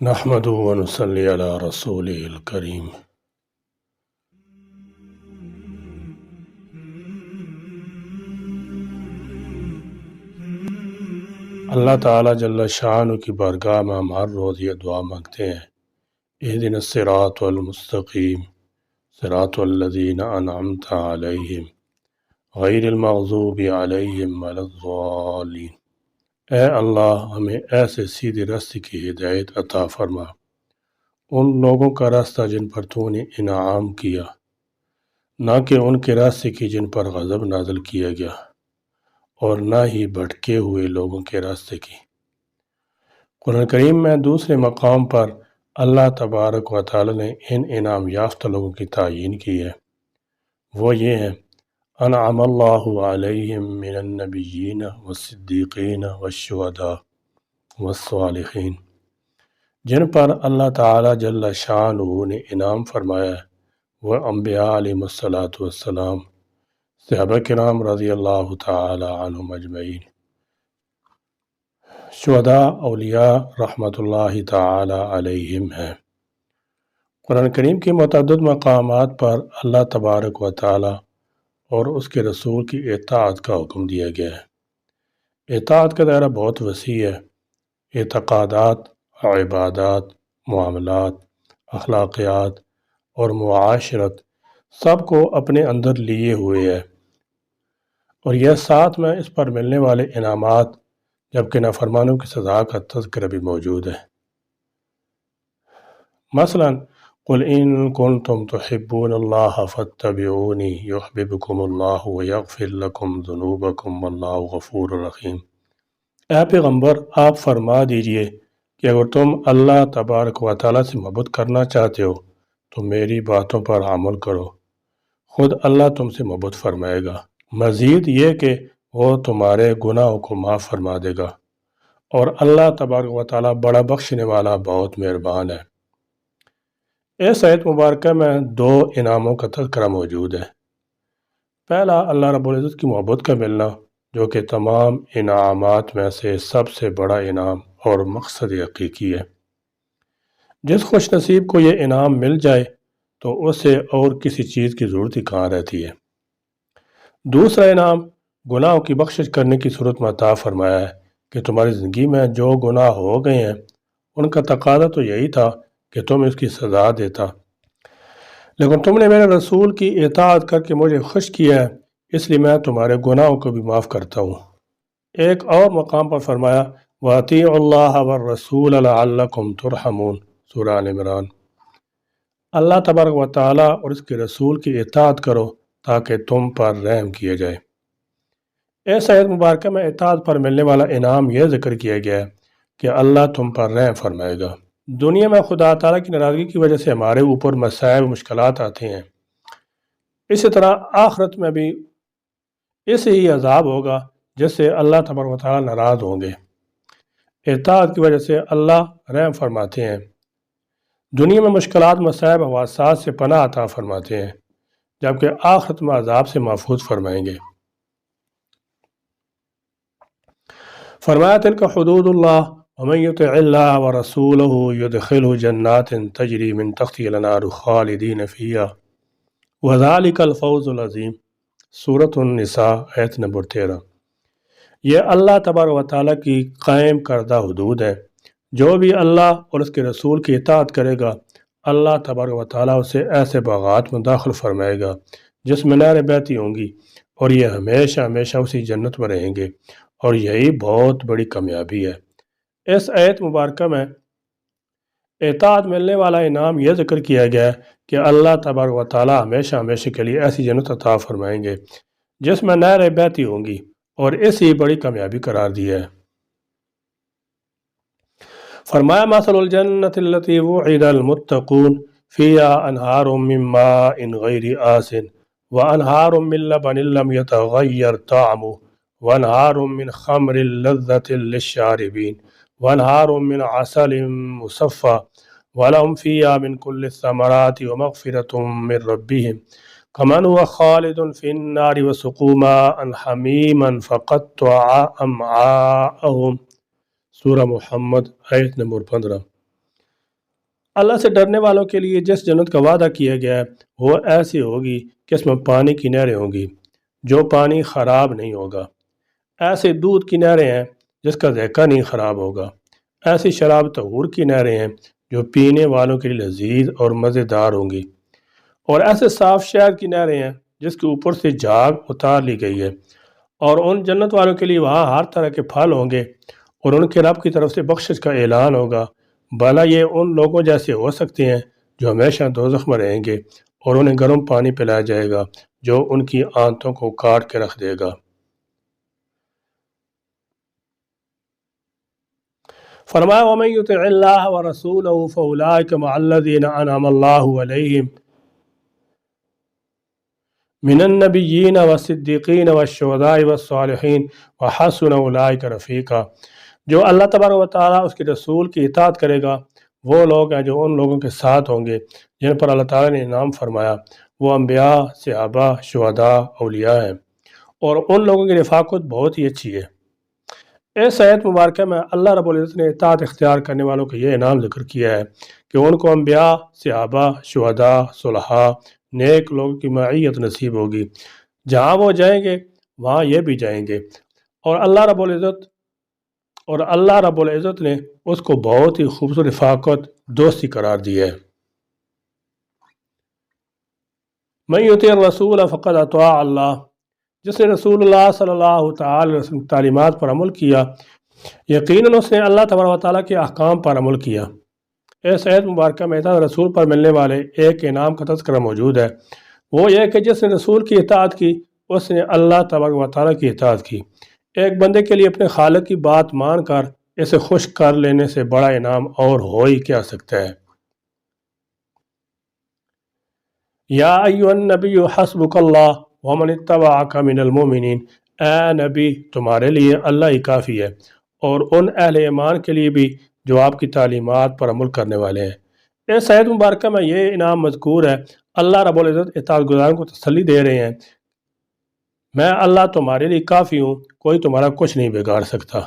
نحمد و نصلی علی رسول الکریم۔ اللہ تعالیٰ جل شانہ کی بارگاہ میں ہم ہر روز یہ دعا مانگتے ہیں، اہدنا الصراط المستقیم صراط الذین انعمت علیہم غیر المغضوب علیہم ولا الضالین۔ اے اللہ ہمیں ایسے سیدھے راستے کی ہدایت عطا فرما، ان لوگوں کا راستہ جن پر تو نے انعام کیا، نہ کہ ان کے راستے کی جن پر غضب نازل کیا گیا، اور نہ ہی بھٹکے ہوئے لوگوں کے راستے کی۔ قرآن کریم میں دوسرے مقام پر اللہ تبارک و تعالی نے ان انعام یافتہ لوگوں کی تعیین کی ہے، وہ یہ ہیں: انعم اللہ علیہم من النبیین والصدیقین والشہداء والصالحین، جن پر اللہ تعالی جل شانہ نے انعام فرمایا ہے، وہ انبیاء علیہم السلام، صحابہ کرام رضی اللہ تعالی عنہم اجمعین، شہداء اولیاء رحمۃ اللہ تعالی علیہم ہیں۔ قرآن کریم کے متعدد مقامات پر اللہ تبارک و تعالی اور اس کے رسول کی اطاعت کا حکم دیا گیا ہے۔ اطاعت کا دائرہ بہت وسیع ہے، اعتقادات، عبادات، معاملات، اخلاقیات اور معاشرت سب کو اپنے اندر لیے ہوئے ہے، اور یہ ساتھ میں اس پر ملنے والے انعامات جبکہ نافرمانوں کی سزا کا تذکرہ بھی موجود ہے۔ مثلا قل ان کنتم تحبون اللہ فاتبعونی یحببکم اللہ ویغفر لکم ذنوبکم واللہ غفور رحیم۔ اے پیغمبر، آپ فرما دیجئے کہ اگر تم اللہ تبارک و تعالیٰ سے محبت کرنا چاہتے ہو تو میری باتوں پر عمل کرو، خود اللہ تم سے محبت فرمائے گا، مزید یہ کہ وہ تمہارے گناہوں کو معاف فرما دے گا، اور اللہ تبارک و تعالیٰ بڑا بخشنے والا بہت مہربان ہے۔ اس آیت مبارکہ میں دو انعاموں کا تذکرہ موجود ہے۔ پہلا، اللہ رب العزت کی محبت کا ملنا، جو کہ تمام انعامات میں سے سب سے بڑا انعام اور مقصد حقیقی ہے۔ جس خوش نصیب کو یہ انعام مل جائے تو اسے اور کسی چیز کی ضرورت ہی کہاں رہتی ہے۔ دوسرا انعام گناہوں کی بخشش کرنے کی صورت میں عطا فرمایا ہے کہ تمہاری زندگی میں جو گناہ ہو گئے ہیں ان کا تقاضا تو یہی تھا کہ تم اس کی سزا دیتا، لیکن تم نے میرے رسول کی اطاعت کر کے مجھے خوش کیا ہے، اس لیے میں تمہارے گناہوں کو بھی معاف کرتا ہوں۔ ایک اور مقام پر فرمایا وَأَطِيعُوا اللَّهَ وَالرَّسُولَ لَعَلَّكُمْ تُرْحَمُونَ، سورہ آل عمران۔ اللہ تبارک و تعالیٰ اور اس کے رسول کی اطاعت کرو تاکہ تم پر رحم کیا جائے۔ اس آیت مبارکہ میں اطاعت پر ملنے والا انعام یہ ذکر کیا گیا ہے کہ اللہ تم پر رحم فرمائے گا۔ دنیا میں خدا تعالیٰ کی ناراضگی کی وجہ سے ہمارے اوپر مسائل و مشکلات آتے ہیں، اسی طرح آخرت میں بھی اسے ہی عذاب ہوگا جس سے اللہ تبارک و تعالیٰ ناراض ہوں گے۔ اطاعت کی وجہ سے اللہ رحم فرماتے ہیں، دنیا میں مشکلات، مصائب، حوادثات سے پناہ عطا فرماتے ہیں، جبکہ آخرت میں عذاب سے محفوظ فرمائیں گے۔ فرمایا تلک حدود اللہ ومن یطع اللہ ورسولہ یدخلہ جنات تجری من تحتہا الانہار خالدین فیہا وذالک الفوز العظیم، سورۃ النساء آیت نمبر 13۔ یہ اللہ تبارک و تعالیٰ کی قائم کردہ حدود ہے، جو بھی اللہ اور اس کے رسول کی اطاعت کرے گا اللہ تبارک و تعالیٰ اسے ایسے باغات میں داخل فرمائے گا جس میں نہریں بہتی ہوں گی، اور یہ ہمیشہ ہمیشہ اسی جنت میں رہیں گے، اور یہی بہت بڑی کامیابی ہے۔ اس آیت مبارکہ میں اطاعت ملنے والا انعام یہ ذکر کیا گیا ہے کہ اللہ تبارک و تعالیٰ ہمیشہ ہمیشہ کے لیے ایسی جنت عطا فرمائیں گے جس میں نہریں بہتی ہوں گی، اور اسی بڑی کامیابی قرار دیا ہے۔ فرمایا مثل الجنت التي وعد المتقون فيها انہار من ماء غیر آسن وانہار من لبن لم يتغیر طعمه وانہار من خمر لذة للشاربین وانہار من عسل مصفى ولهم فيها من كل الثمرات ومغفرة من ربهم كمن هو خالد في النار وسقوا ماء حميما فقطع أمعاءهم، سورہ محمد آیت نمبر 15۔ اللہ سے ڈرنے والوں کے لیے جس جنت کا وعدہ کیا گیا ہے وہ ایسی ہوگی کہ اس میں پانی کی نہریں ہوں گی جو پانی خراب نہیں ہوگا، ایسے دودھ کی نہریں ہیں جس کا ذائقہ نہیں خراب ہوگا، ایسی شراب طہور کی نہریں ہیں جو پینے والوں کے لیے لذیذ اور مزیدار ہوں گی، اور ایسے صاف شہد کی نہریں ہیں جس کے اوپر سے جھاگ اتار لی گئی ہے، اور ان جنت والوں کے لیے وہاں ہر طرح کے پھل ہوں گے، اور ان کے رب کی طرف سے بخشش کا اعلان ہوگا۔ بھلا یہ ان لوگوں جیسے ہو سکتے ہیں جو ہمیشہ دوزخ میں رہیں گے، اور انہیں گرم پانی پلایا جائے گا جو ان کی آنتوں کو کاٹ کے رکھ دے گا۔ فرمایا وَمَن يُطِعِ اللَّهَ وَرَسُولَهُ فَأُولَٰئِكَ مَعَ الَّذِينَ أَنْعَمَ اللَّهُ عَلَيْهِم مِّنَ النَّبِيِّينَ وَالصِّدِّيقِينَ وَالشُّهَدَاءِ وَالصَّالِحِينَ وَحَسُنَ أُولَٰئِكَ رَفِيقًا۔ جو اللہ تبارک و تعالیٰ اس کے رسول کی اطاعت کرے گا وہ لوگ ہیں جو ان لوگوں کے ساتھ ہوں گے جن پر اللہ تعالیٰ نے انعام فرمایا، وہ انبیاء، صحابہ، شہداء، اولیاء ہیں، اور ان لوگوں کی رفاقت بہت ہی اچھی ہے۔ اس آیت مبارکہ میں اللہ رب العزت نے اطاعت اختیار کرنے والوں کا یہ انعام ذکر کیا ہے کہ ان کو انبیاء، صحابہ، شہداء، صلحاء، نیک لوگوں کی معیت نصیب ہوگی، جہاں وہ جائیں گے وہاں یہ بھی جائیں گے، اور اللہ رب العزت نے اس کو بہت ہی خوبصورت رفاقت دوستی قرار دی ہے۔ من یطیع الرسول فقد اطاع اللہ، جس نے رسول اللہ صلی اللہ تعالی علیہ وسلم کی تعلیمات پر عمل کیا یقیناً اس نے اللہ تبارک و تعالیٰ کے احکام پر عمل کیا۔ اس آیت مبارکہ میں اطاعت رسول پر ملنے والے ایک انعام کا تذکرہ موجود ہے، وہ یہ کہ جس نے رسول کی اطاعت کی اس نے اللہ تبارک و تعالیٰ کی اطاعت کی۔ ایک بندے کے لیے اپنے خالق کی بات مان کر اسے خوش کر لینے سے بڑا انعام اور ہو ہی کیا سکتا ہے۔ یا ایھا النبی حسبک اللہ ومن اتبعک من المؤمنین، اے نبی تمہارے لیے اللہ ہی کافی ہے، اور ان اہل ایمان کے لیے بھی جو آپ کی تعلیمات پر عمل کرنے والے ہیں۔ اس آیت مبارکہ میں یہ انعام مذکور ہے۔ اللہ رب العزت اطاعت گزاروں کو تسلی دے رہے ہیں، میں اللہ تمہارے لیے کافی ہوں، کوئی تمہارا کچھ نہیں بگاڑ سکتا۔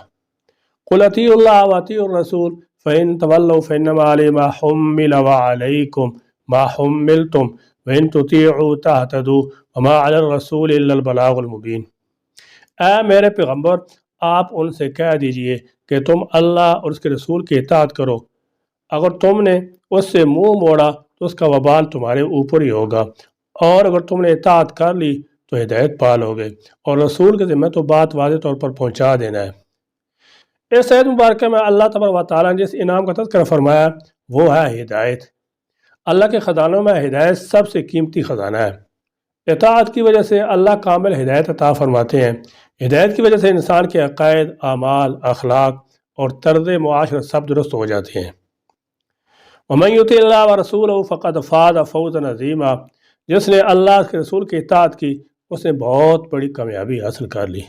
قل اطیعوا اللہ واطیعوا الرسول فإن تولوا فإنما علی ما حمل وعلیکم ما حملتم وإن تطیعوا تہتدوا وما علی الرسول الا البلاغ المبین۔ اے میرے پیغمبر، آپ ان سے کہہ دیجئے کہ تم اللہ اور اس کے رسول کی اطاعت کرو، اگر تم نے اس سے منہ موڑا تو اس کا وبال تمہارے اوپر ہی ہوگا، اور اگر تم نے اطاعت کر لی تو ہدایت پال ہوگے، اور رسول کے ذمہ تو بات واضح طور پر پہنچا دینا ہے۔ اس آیت مبارکہ میں اللہ تبارک و تعالیٰ نے جس انعام کا تذکرہ فرمایا وہ ہے ہدایت۔ اللہ کے خزانوں میں ہدایت سب سے قیمتی خزانہ ہے۔ اطاعت کی وجہ سے اللہ کامل ہدایت عطا فرماتے ہیں۔ ہدایت کی وجہ سے انسان کے عقائد، اعمال، اخلاق اور طرز معاشرت سب درست ہو جاتے ہیں۔ ومن یطع اللہ ورسولہ فقد فاز فوزا عظیما، جس نے اللہ کے رسول کی اطاعت کی اس نے بہت بڑی کامیابی حاصل کر لی۔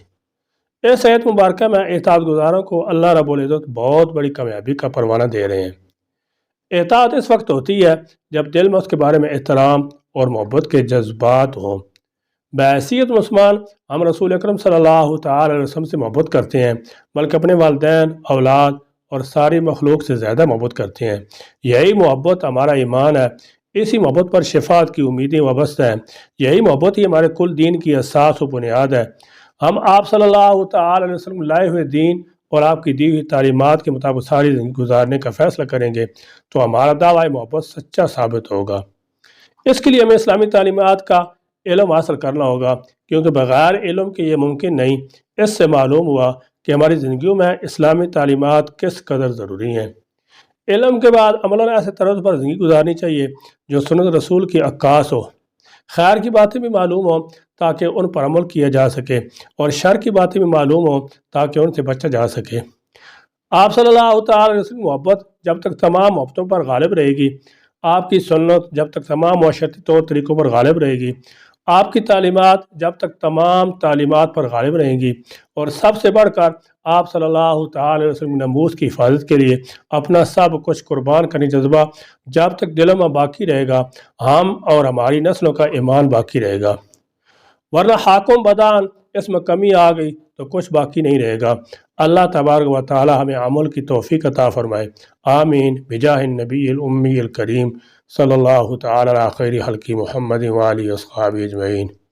اس آیت مبارکہ میں اطاعت گزاروں کو اللہ رب العزت بہت بڑی کامیابی کا پروانہ دے رہے ہیں۔ اطاعت اس وقت ہوتی ہے جب دل میں اس کے بارے میں احترام اور محبت کے جذبات ہوں۔ بحیثیت مسلمان ہم رسول اکرم صلی اللہ تعالی علیہ وسلم سے محبت کرتے ہیں، بلکہ اپنے والدین، اولاد اور ساری مخلوق سے زیادہ محبت کرتے ہیں۔ یہی محبت ہمارا ایمان ہے، اسی محبت پر شفاعت کی امیدیں وابستہ ہیں، یہی محبت ہی ہمارے کل دین کی اساس و بنیاد ہے۔ ہم آپ صلی اللہ تعالی علیہ وسلم لائے ہوئے دین اور آپ کی دی ہوئی تعلیمات کے مطابق ساری زندگی گزارنے کا فیصلہ کریں گے تو ہمارا دعویٰ محبت سچا ثابت ہوگا۔ اس کے لیے ہمیں اسلامی تعلیمات کا علم حاصل کرنا ہوگا، کیونکہ بغیر علم کے یہ ممکن نہیں۔ اس سے معلوم ہوا کہ ہماری زندگیوں میں اسلامی تعلیمات کس قدر ضروری ہیں۔ علم کے بعد عملاً ایسے طرز پر زندگی گزارنی چاہیے جو سنت رسول کی عکاس ہو، خیر کی باتیں بھی معلوم ہوں تاکہ ان پر عمل کیا جا سکے، اور شر کی باتیں بھی معلوم ہوں تاکہ ان سے بچا جا سکے۔ آپ صلی اللہ تعالی علیہ وسلم محبت جب تک تمام محبتوں پر غالب رہے گی، آپ کی سنت جب تک تمام معاشرتی طور طریقوں پر غالب رہے گی، آپ کی تعلیمات جب تک تمام تعلیمات پر غالب رہیں گی، اور سب سے بڑھ کر آپ صلی اللہ تعالی علیہ وسلم ناموس کی حفاظت کے لیے اپنا سب کچھ قربان کرنے جذبہ جب تک دلوں میں باقی رہے گا، ہم اور ہماری نسلوں کا ایمان باقی رہے گا۔ ورنہ حاکم بدان اس میں کمی آ گئی تو کچھ باقی نہیں رہے گا۔ اللہ تبارک و تعالی ہمیں عمل کی توفیق عطا فرمائے، آمین بجاہ النبی الامی الکریم صلی اللہ تعالی علی خیر خلق محمد و آلہ و اصحابہ اجمعین۔